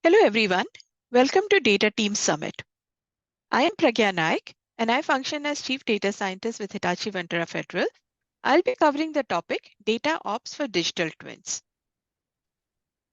Hello everyone, welcome to Data Team Summit. I am Pragya Naik and I function as Chief Data Scientist with Hitachi Vantara Federal. I'll be covering the topic Data Ops for Digital Twins.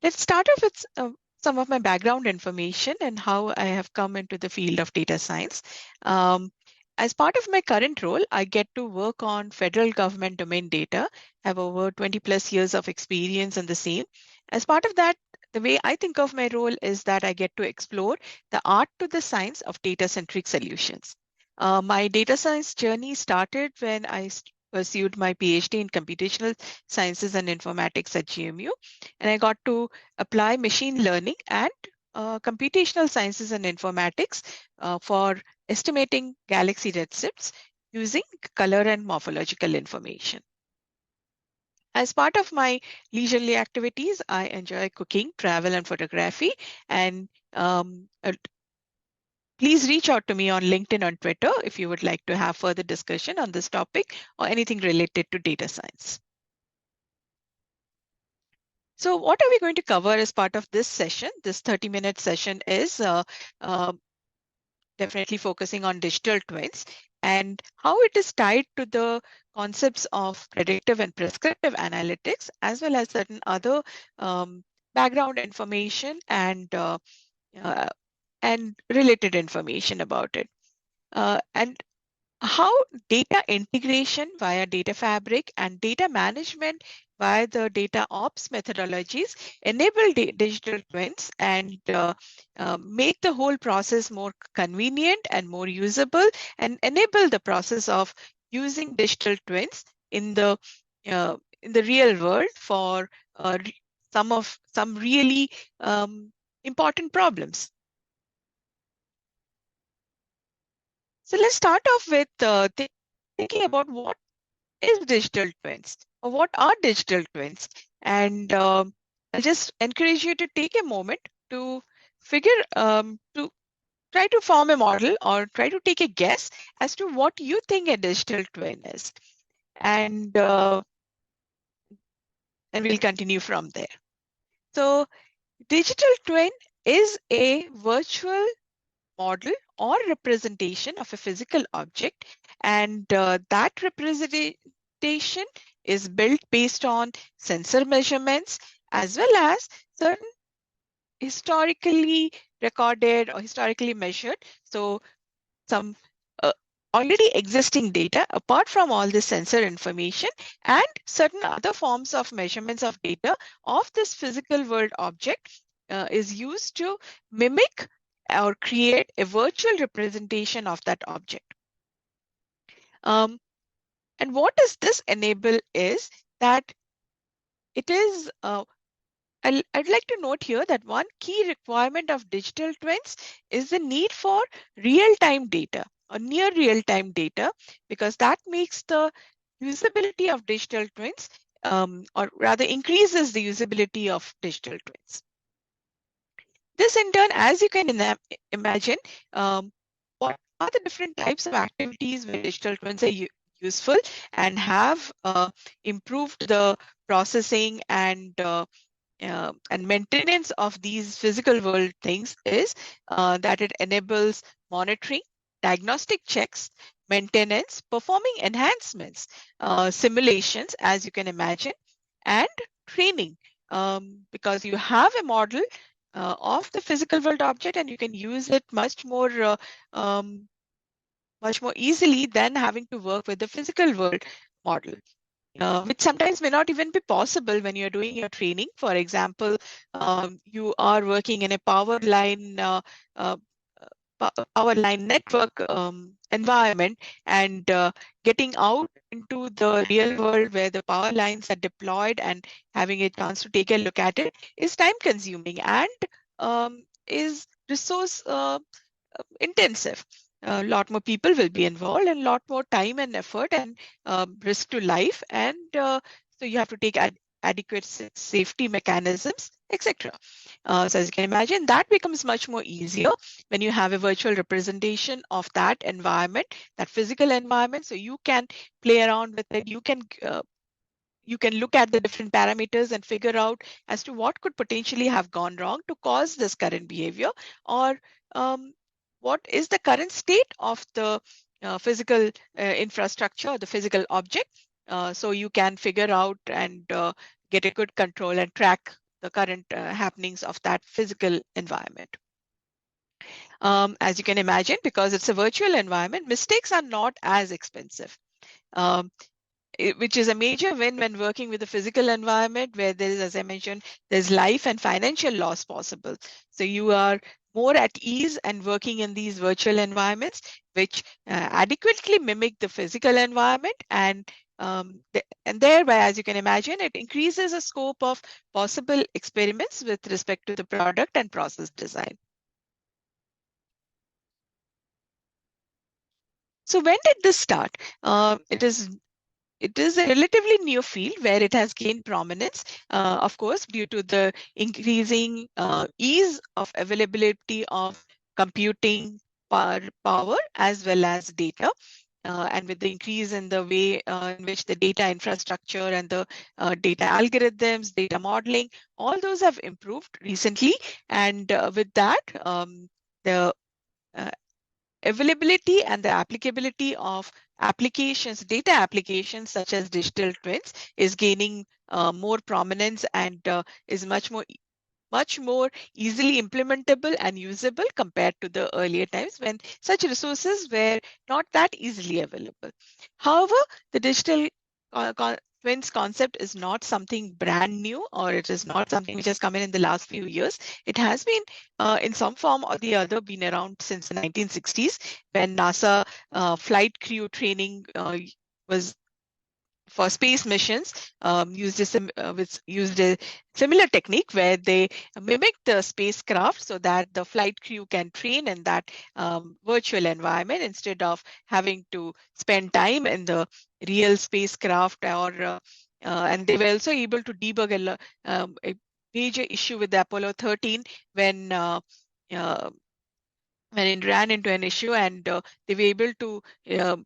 Let's start off with some of my background information and how I have come into the field of data science. As part of my current role, I get to work on federal government domain data. I have over 20 plus years of experience in the same. As part of that, the way I think of my role is that I get to explore the art to the science of data-centric solutions. My data science journey started when I pursued my PhD in computational sciences and informatics at GMU, and I got to apply machine learning and computational sciences and informatics for estimating galaxy redshifts using color and morphological information. As part of my leisurely activities, I enjoy cooking, travel, and photography. And please reach out to me on LinkedIn or Twitter if you would like to have further discussion on this topic or anything related to data science. So what are we going to cover as part of this session? This 30-minute session is definitely focusing on digital twins and how it is tied to the concepts of predictive and prescriptive analytics, as well as certain other background information and related information about it. And how data integration via data fabric and data management via the DataOps methodologies enable digital twins and make the whole process more convenient and more usable, and enable the process of using digital twins in the real world for some really important problems. So let's start off with thinking about what is digital twins or what are digital twins. And I'll just encourage you to take a moment to to try to form a model or try to take a guess as to what you think a digital twin is. And we'll continue from there. So digital twin is a virtual model or representation of a physical object, and that representation is built based on sensor measurements as well as certain historically recorded or historically measured. So some already existing data apart from all the sensor information and certain other forms of measurements of data of this physical world object is used to mimic or create a virtual representation of that object. And what does this enable is that it is, I'd like to note here that one key requirement of digital twins is the need for real-time data or near real-time data, because that makes the usability of digital twins or rather increases the usability of digital twins. This in turn, as you can imagine, what are the different types of activities where digital twins are useful and have improved the processing and maintenance of these physical world things is that it enables monitoring, diagnostic checks, maintenance, performing enhancements, simulations, as you can imagine, and training, because you have a model of the physical world object and you can use it much more easily than having to work with the physical world model. Which sometimes may not even be possible when you're doing your training. For example, you are working in a power line network environment, and getting out into the real world where the power lines are deployed and having a chance to take a look at it is time consuming and is resource intensive. A lot more people will be involved and a lot more time and effort and risk to life. And so you have to take adequate safety mechanisms, etc. So as you can imagine, that becomes much more easier when you have a virtual representation of that environment, that physical environment. So you can play around with it. You can you can look at the different parameters and figure out as to what could potentially have gone wrong to cause this current behavior, or um, what is the current state of the physical infrastructure, the physical object. So you can figure out and get a good control and track the current happenings of that physical environment. As you can imagine, because it's a virtual environment, mistakes are not as expensive. Um, which is a major win when working with a physical environment where there is, as I mentioned, there's life and financial loss possible. So you are more at ease and working in these virtual environments, which adequately mimic the physical environment, and thereby, as you can imagine, it increases the scope of possible experiments with respect to the product and process design. So when did this start? It is a relatively new field where it has gained prominence, of course, due to the increasing ease of availability of computing power as well as data. And with the increase in the way in which the data infrastructure and the data algorithms, data modeling, all those have improved recently. And with that, the uh, availability and the applicability of applications, data applications such as digital twins is gaining more prominence and is much more easily implementable and usable compared to the earlier times when such resources were not that easily available. However, the digital twins concept is not something brand new, or it is not something which has come in the last few years. It has been in some form or the other been around since the 1960s when NASA flight crew training was for space missions, used a similar technique where they mimic the spacecraft so that the flight crew can train in that virtual environment instead of having to spend time in the real spacecraft. And they were also able to debug a major issue with the Apollo 13 when uh, when it ran into an issue, and they were able to uh,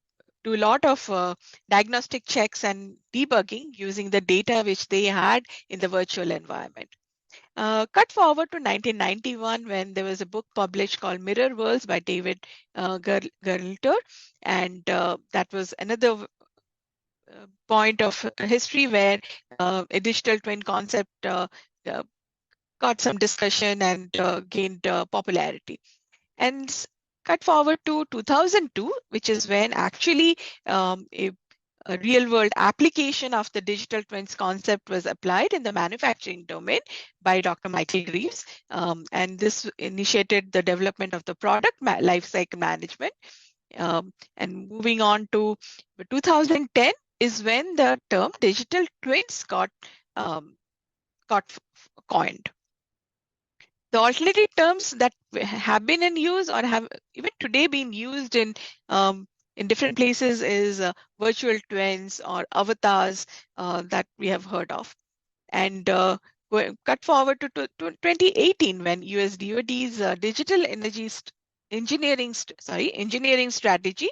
do a lot of diagnostic checks and debugging using the data which they had in the virtual environment. Cut forward to 1991 when there was a book published called Mirror Worlds by David Gerlter, and that was another point of history where a digital twin concept uh, got some discussion and gained popularity. And cut forward to 2002, which is when actually a real world application of the digital twins concept was applied in the manufacturing domain by Dr. Michael Greaves. And this initiated the development of the product lifecycle management. And moving on to 2010 is when the term digital twins um, got coined. The alternative terms that have been in use or have even today been used in different places is virtual twins or avatars that we have heard of. And cut forward to 2018 when US DoD's digital energy engineering strategy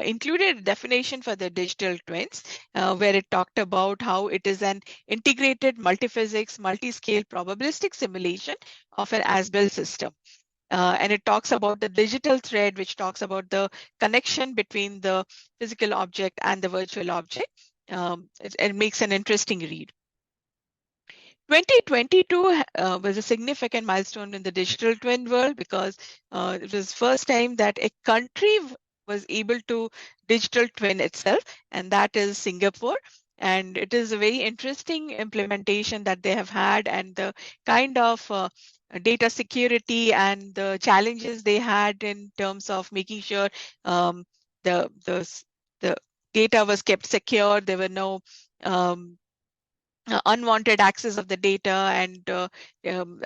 included a definition for the digital twins, where it talked about how it is an integrated multiphysics, multi-scale probabilistic simulation of an as-built system. And it talks about the digital thread, which talks about the connection between the physical object and the virtual object. It makes an interesting read. 2022 was a significant milestone in the digital twin world because it was first time that a country was able to digital twin itself, and that is Singapore. And it is a very interesting implementation that they have had, and the kind of data security and the challenges they had in terms of making sure um, the data was kept secure. There were no unwanted access of the data, and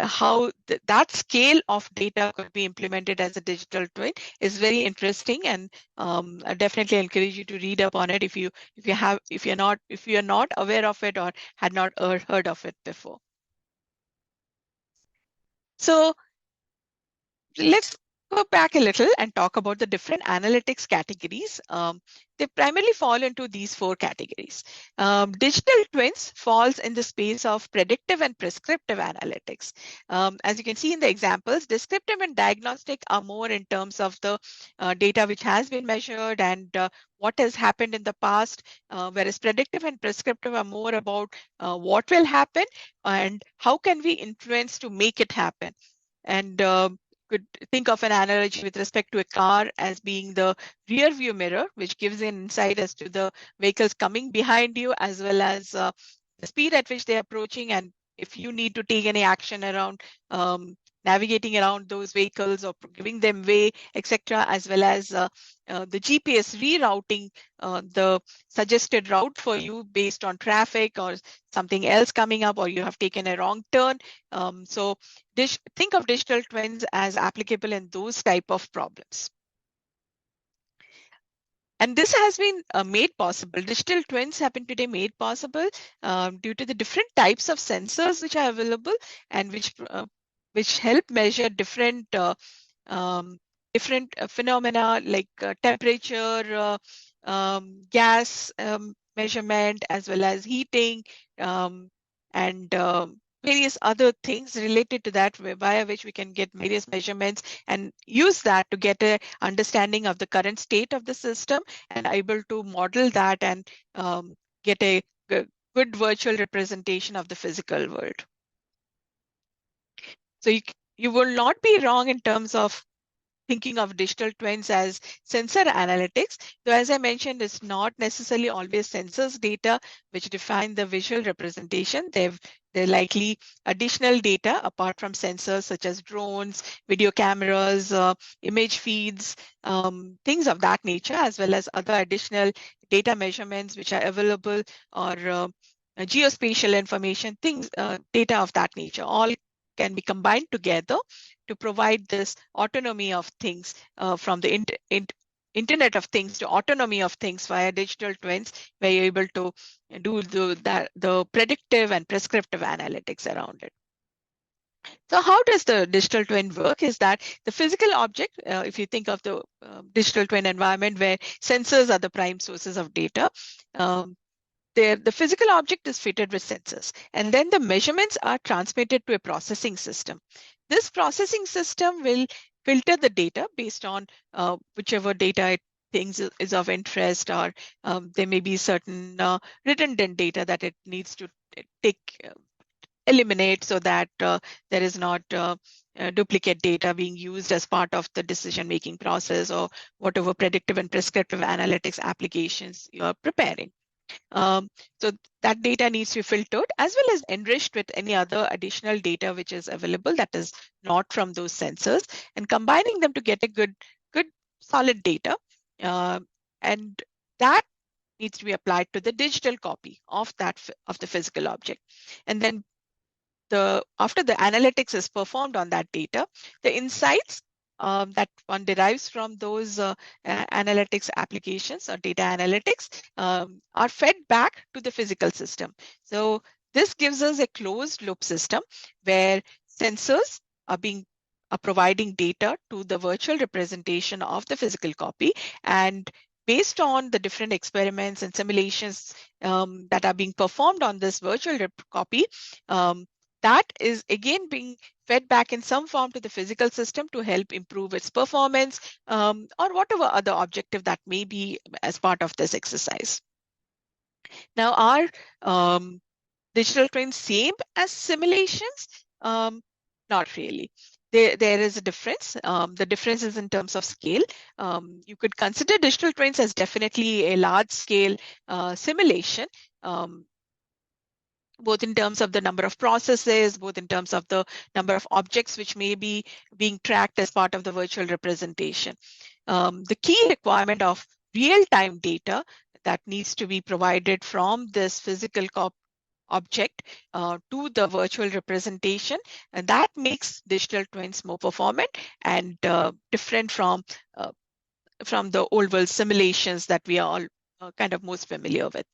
how that scale of data could be implemented as a digital twin is very interesting, and I definitely encourage you to read up on it if you're not aware of it or had not heard of it before. So let's go back a little and talk about the different analytics categories. They primarily fall into these 4 categories. Digital twins falls in the space of predictive and prescriptive analytics. As you can see in the examples, descriptive and diagnostic are more in terms of the data which has been measured and what has happened in the past, whereas predictive and prescriptive are more about what will happen and how can we influence to make it happen. And could think of an analogy with respect to a car as being the rear view mirror, which gives an insight as to the vehicles coming behind you, as well as the speed at which they're approaching, and if you need to take any action around navigating around those vehicles or giving them way, etc., as well as the GPS rerouting the suggested route for you based on traffic or something else coming up, or you have taken a wrong turn. So think of digital twins as applicable in those type of problems. And this has been made possible. Digital twins have been today made possible due to the different types of sensors which are available and which help measure different phenomena like temperature, gas measurement, as well as heating, and various other things related to that, via which we can get various measurements and use that to get an understanding of the current state of the system and able to model that and get a good virtual representation of the physical world. So you will not be wrong in terms of thinking of digital twins as sensor analytics, though as I mentioned, it's not necessarily always sensors data which define the visual representation. They're likely additional data apart from sensors such as drones, video cameras, image feeds, things of that nature, as well as other additional data measurements which are available, or geospatial information, data of that nature, all can be combined together to provide this autonomy of things, from the Internet of Things to autonomy of things via digital twins, where you're able to do the predictive and prescriptive analytics around it. So how does the digital twin work is that the physical object, if you think of the digital twin environment where sensors are the prime sources of data, the physical object is fitted with sensors, and then the measurements are transmitted to a processing system. This processing system will filter the data based on whichever data it thinks is of interest, or there may be certain redundant data that it needs to eliminate so that there is not duplicate data being used as part of the decision-making process or whatever predictive and prescriptive analytics applications you are preparing. So that data needs to be filtered as well as enriched with any other additional data which is available that is not from those sensors, and combining them to get a good solid data. And that needs to be applied to the digital copy of the physical object. And then after the analytics is performed on that data, the insights that one derives from those analytics applications or data analytics are fed back to the physical system. So this gives us a closed loop system where sensors are providing data to the virtual representation of the physical copy, and based on the different experiments and simulations that are being performed on this virtual copy, that is again being fed back in some form to the physical system to help improve its performance, or whatever other objective that may be as part of this exercise. Now, are digital twins same as simulations? Not really. There is a difference. The difference is in terms of scale. You could consider digital twins as definitely a large scale simulation, both in terms of the number of processes, both in terms of the number of objects which may be being tracked as part of the virtual representation. The key requirement of real-time data that needs to be provided from this physical object to the virtual representation, and that makes digital twins more performant and different from the old world simulations that we are all kind of most familiar with.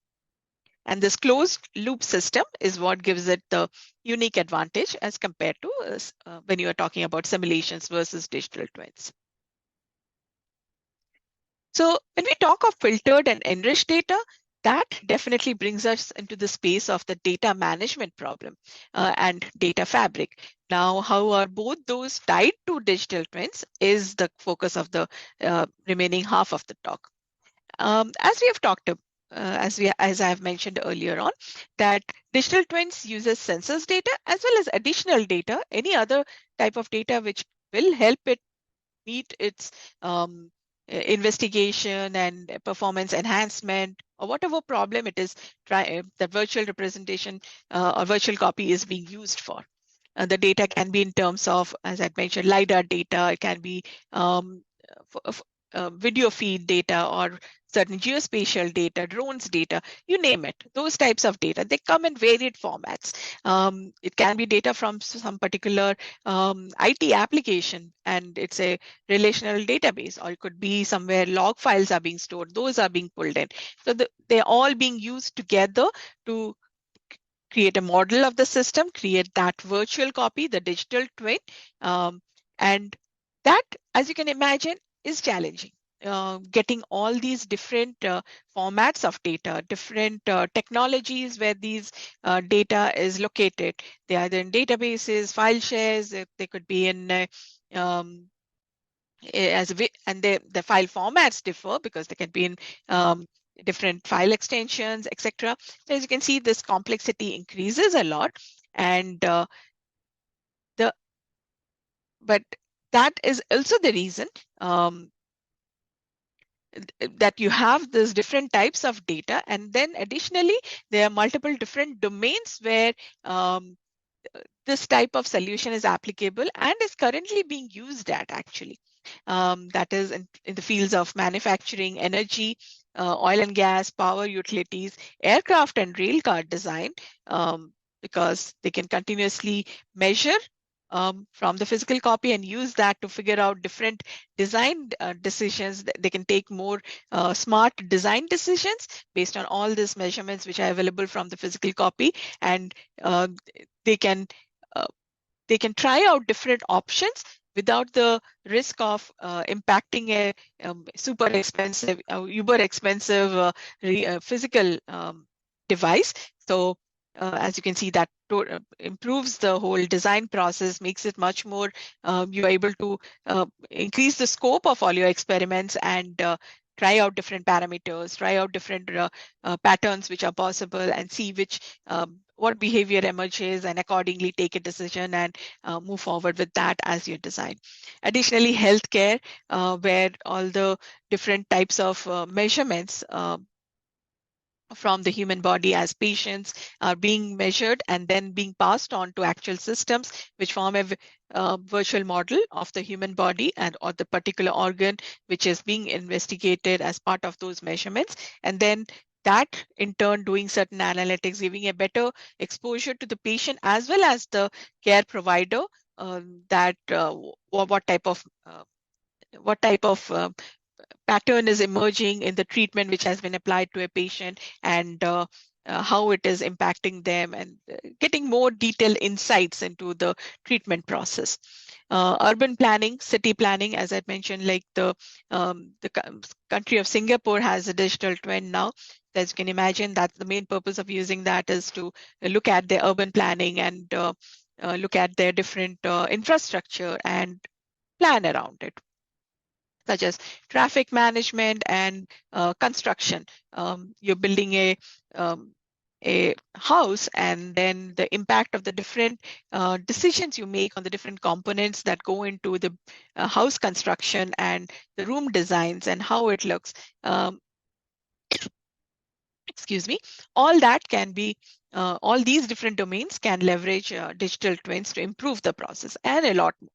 And this closed loop system is what gives it the unique advantage as compared to when you are talking about simulations versus digital twins. So when we talk of filtered and enriched data, that definitely brings us into the space of the data management problem and data fabric. Now, how are both those tied to digital twins is the focus of the remaining half of the talk. As we have talked about, as I have mentioned earlier on, that digital twins uses census data as well as additional data, any other type of data which will help it meet its investigation and performance enhancement or whatever problem it is the virtual representation or virtual copy is being used for. The data can be in terms of, as I mentioned, LiDAR data. It can be um, video feed data or certain geospatial data, drones data, you name it. Those types of data, they come in varied formats. It can be data from some particular IT application and it's a relational database, or it could be somewhere log files are being stored. Those are being pulled in. So they're all being used together to create a model of the system, create that virtual copy, the digital twin. And that, as you can imagine, is challenging. Getting all these different formats of data, different technologies where these data is located. They're either in databases, file shares, they could be in um, and the file formats differ because they can be in different file extensions, etc. So as you can see, this complexity increases a lot, and the but that is also the reason that you have these different types of data, and then additionally there are multiple different domains where this type of solution is applicable and is currently being used at actually. That is in the fields of manufacturing, energy, oil and gas, power utilities, aircraft and rail car design, because they can continuously measure from the physical copy and use that to figure out different design decisions. They can take more smart design decisions based on all these measurements which are available from the physical copy, and uh, they can uh, they can try out different options without the risk of impacting a super expensive, uber expensive physical device. So as you can see, that improves the whole design process, makes it much more, you're able to increase the scope of all your experiments and try out different parameters, try out different patterns which are possible and see which what behavior emerges and accordingly take a decision and move forward with that as your design. Additionally, healthcare, where all the different types of measurements from the human body as patients are being measured and then being passed on to actual systems which form a virtual model of the human body and or the particular organ which is being investigated as part of those measurements, and then that in turn doing certain analytics, giving a better exposure to the patient as well as the care provider, that what type of pattern is emerging in the treatment which has been applied to a patient, and how it is impacting them, and getting more detailed insights into the treatment process. Urban planning, city planning, as I mentioned, like the country of Singapore has a digital twin now. As you can imagine, that the main purpose of using that is to look at their urban planning and look at their different infrastructure and plan around it, such as traffic management and construction. You're building a house, and then the impact of the different decisions you make on the different components that go into the house construction and the room designs and how it looks. Excuse me, all that can be, all these different domains can leverage digital twins to improve the process and a lot more.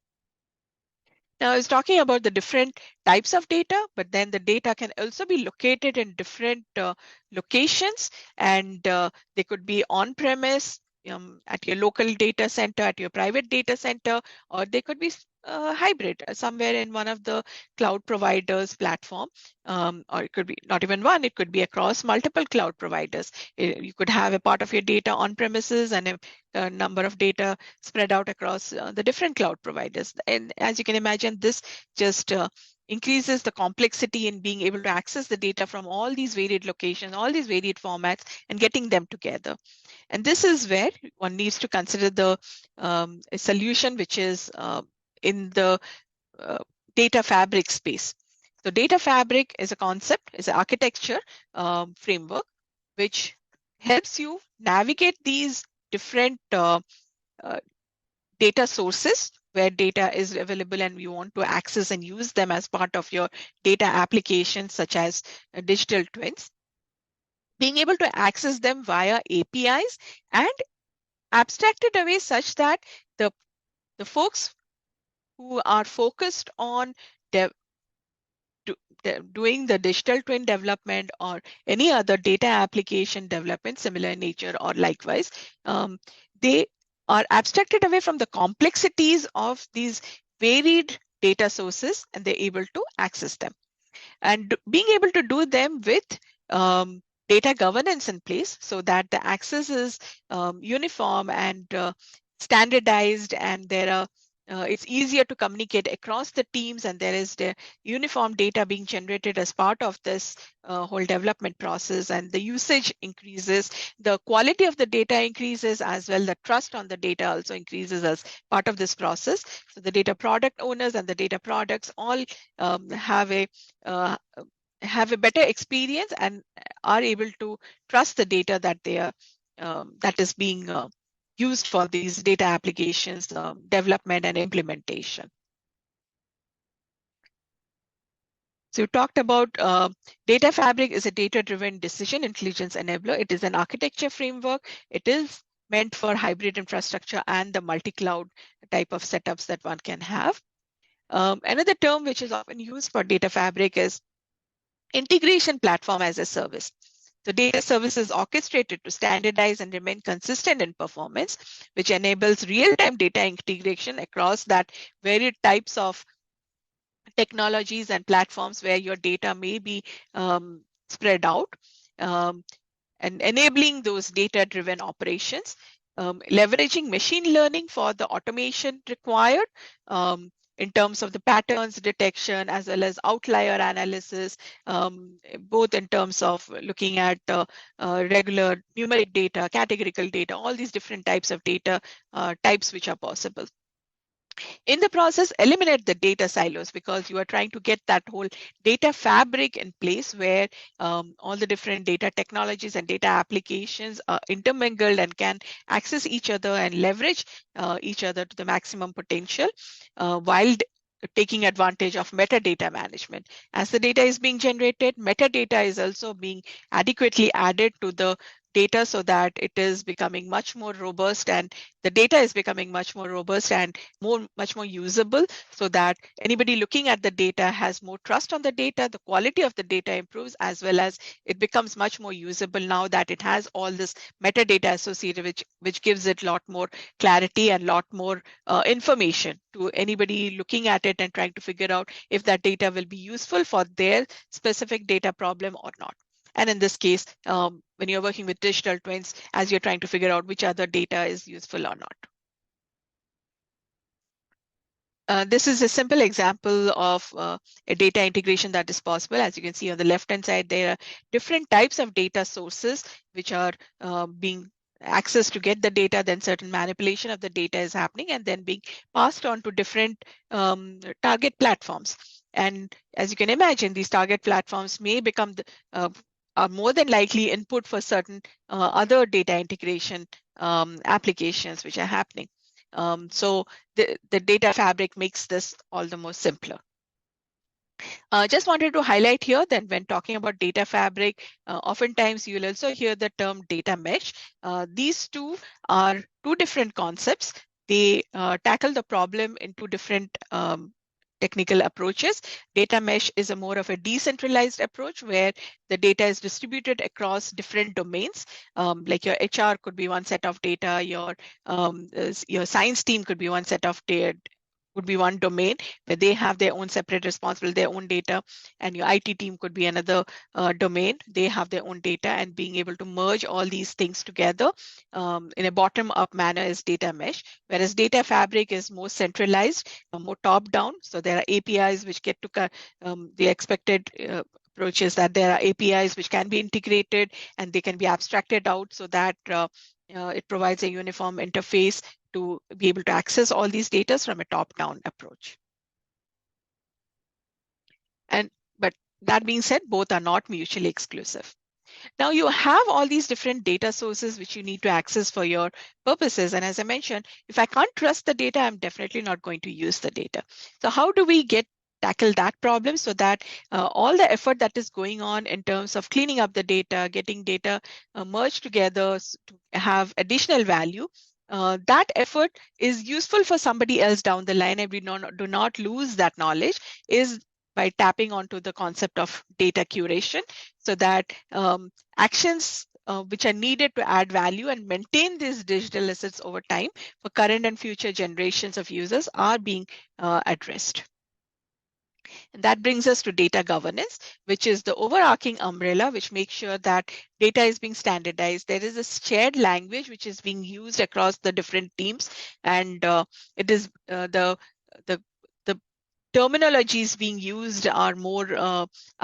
Now, I was talking about the different types of data, but then the data can also be located in different locations, and they could be on-premise, at your local data center, at your private data center, or they could be hybrid somewhere in one of the cloud providers platform, or it could be not even one, it could be across multiple cloud providers. You could have a part of your data on premises and a number of data spread out across the different cloud providers. And as you can imagine, this just increases the complexity in being able to access the data from all these varied locations, all these varied formats, and getting them together. And this is where one needs to consider the a solution which is in the uh, data fabric space. So data fabric is a concept, is an architecture framework, which helps you navigate these different uh, data sources where data is available and you want to access and use them as part of your data applications, such as digital twins, being able to access them via APIs and abstracted away such that the, the folks who are focused on dev, doing the digital twin development or any other data application development, similar in nature or likewise, they are abstracted away from the complexities of these varied data sources and they're able to access them. And being able to do them with data governance in place so that the access is uniform and standardized, and there are it's easier to communicate across the teams, and there is the uniform data being generated as part of this whole development process, and the usage increases, the quality of the data increases as well, the trust on the data also increases as part of this process. So the data product owners and the data products all uh, have a better experience and are able to trust the data that they are that is being used for these data applications development and implementation. So you talked about data fabric is a data-driven decision intelligence enabler. It is an architecture framework. It is meant for hybrid infrastructure and the multi-cloud type of setups that one can have. Another term which is often used for data fabric is integration platform as a service. So data service is orchestrated to standardize and remain consistent in performance, which enables real-time data integration across that varied types of technologies and platforms where your data may be spread out, and enabling those data-driven operations, leveraging machine learning for the automation required in terms of the patterns detection as well as outlier analysis, both in terms of looking at regular numeric data, categorical data, all these different types of data types which are possible. In the process, eliminate the data silos because you are trying to get that whole data fabric in place where all the different data technologies and data applications are intermingled and can access each other and leverage each other to the maximum potential while taking advantage of metadata management. As the data is being generated, metadata is also being adequately added to the data so that it is becoming much more robust, and the data is becoming much more robust and much more usable so that anybody looking at the data has more trust on the data, the quality of the data improves, as well as it becomes much more usable now that it has all this metadata associated, which gives it a lot more clarity and a lot more information to anybody looking at it and trying to figure out if that data will be useful for their specific data problem or not. And in this case, when you're working with digital twins, as you're trying to figure out which other data is useful or not. This is a simple example of a data integration that is possible. As you can see on the left-hand side, there are different types of data sources which are being accessed to get the data, then certain manipulation of the data is happening and then being passed on to different target platforms. And as you can imagine, these target platforms may become are more than likely input for certain other data integration applications which are happening. So the data fabric makes this all the more simpler. Just wanted to highlight here that when talking about data fabric, oftentimes you'll also hear the term data mesh. These two are two different concepts. They tackle the problem in two different technical approaches. Data mesh is a more of a decentralized approach where the data is distributed across different domains. Like your HR could be one set of data, your science team could be one set of data, would be one domain where they have their own separate responsibility, their own data, and your IT team could be another domain. They have their own data, and being able to merge all these things together in a bottom-up manner is data mesh, whereas data fabric is more centralized, more top-down. So there are APIs which get to the expected approach is that there are APIs which can be integrated and they can be abstracted out so that it provides a uniform interface to be able to access all these data from a top-down approach. But that being said, both are not mutually exclusive. Now you have all these different data sources which you need to access for your purposes. And as I mentioned, if I can't trust the data, I'm definitely not going to use the data. So how do we tackle that problem so that all the effort that is going on in terms of cleaning up the data, getting data merged together to have additional value, that effort is useful for somebody else down the line, and we do not lose that knowledge, is by tapping onto the concept of data curation, so that actions which are needed to add value and maintain these digital assets over time for current and future generations of users are being addressed. And that brings us to data governance, which is the overarching umbrella which makes sure that data is being standardized. There is a shared language which is being used across the different teams, and it is the terminologies being used are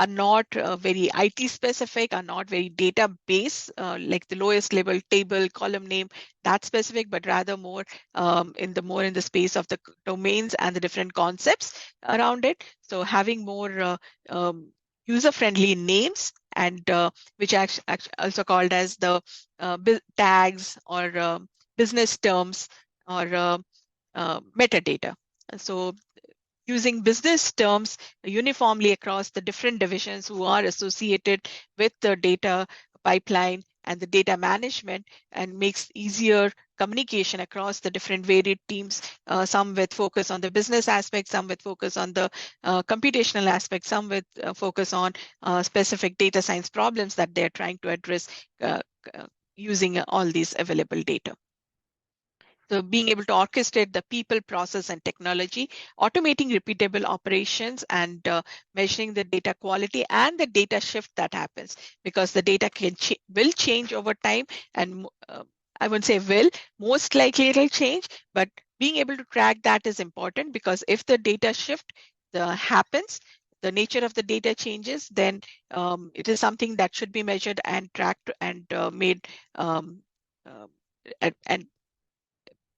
not very IT specific, are not very database like the lowest level table, column name, that specific, but rather more in the space of the domains and the different concepts around it. So having more user-friendly names, and which also called as the tags or business terms or metadata. So using business terms uniformly across the different divisions who are associated with the data pipeline and the data management, and makes easier communication across the different varied teams, some with focus on the business aspect, some with focus on the computational aspect, some with focus on specific data science problems that they're trying to address using all these available data. So being able to orchestrate the people, process, and technology, automating repeatable operations, and measuring the data quality and the data shift that happens, because the data will change over time, and I wouldn't say will, most likely it'll change, but being able to track that is important, because if the data shift happens, the nature of the data changes, then it is something that should be measured and tracked and made and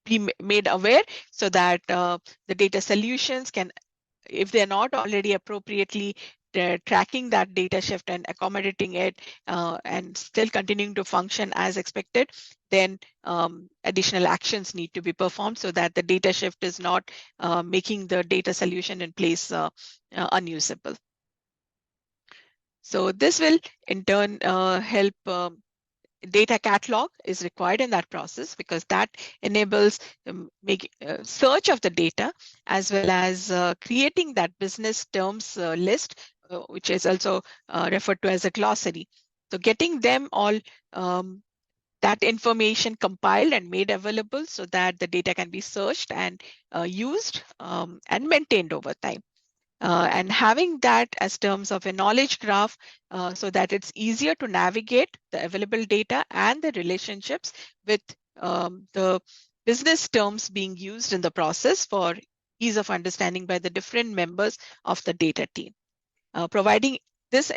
be made aware, so that the data solutions can, if they're not already appropriately tracking that data shift and accommodating it and still continuing to function as expected, then additional actions need to be performed so that the data shift is not making the data solution in place unusable. So this will in turn help data catalog is required in that process, because that enables search of the data, as well as creating that business terms list, which is also referred to as a glossary. So getting them all that information compiled and made available so that the data can be searched and used and maintained over time. And having that as terms of a knowledge graph so that it's easier to navigate the available data and the relationships with the business terms being used in the process for ease of understanding by the different members of the data team. Providing this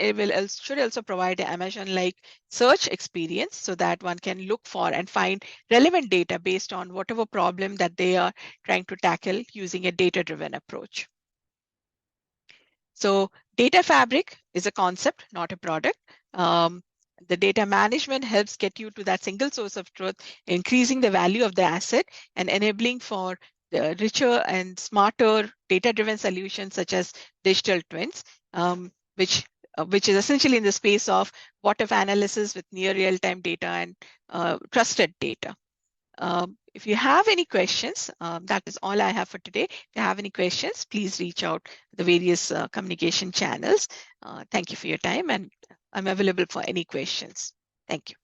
should also provide an Amazon-like search experience so that one can look for and find relevant data based on whatever problem that they are trying to tackle using a data-driven approach. So data fabric is a concept, not a product. The data management helps get you to that single source of truth, increasing the value of the asset and enabling for the richer and smarter data-driven solutions such as digital twins, which is essentially in the space of what-if analysis with near real-time data and trusted data. If you have any questions, that is all I have for today. If you have any questions, please reach out to the various communication channels. Thank you for your time, and I'm available for any questions. Thank you.